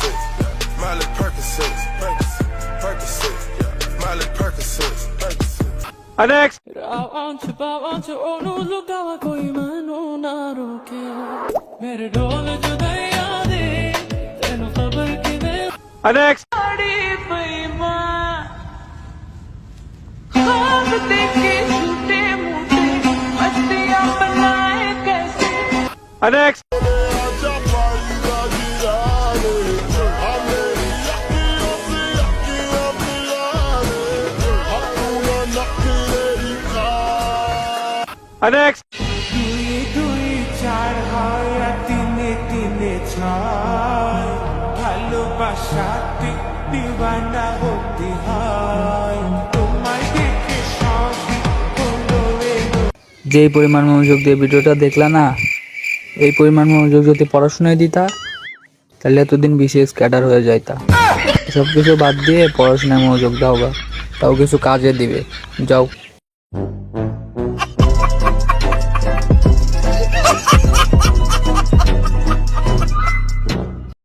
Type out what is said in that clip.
Percocet, Miley Percocet, Percocet, Miley Percocet. Next. Oh no, look how I go, man, oh, not okay. मेरे ढोल जुदाइयां दे, तेनू खबर किवे Next. Sari बेईमान, ख्वाब देखे झूठे मूठे, मस्तियां बनाए कैसे? Next. Next. দুই দুই চার হয় আর তিনে তিনে ছয়, ভালোবাসাতে দিওয়ানা হতে হয়, তোমায় দেখে সবই হলো এলো। যেই পরিমাণ মনোযোগ দিয়ে ভিডিওটা দেখলা না, এই পরিমাণ মনোযোগ যদি পড়াশোনায় দিতা তাহলে এতদিন বিশেষ ক্যাডার হয়ে যাইতা। সব কিছু বাদ দিয়ে পড়াশোনায় মনোযোগ দাও, তাও কিছু কাজে দিবে। যাও।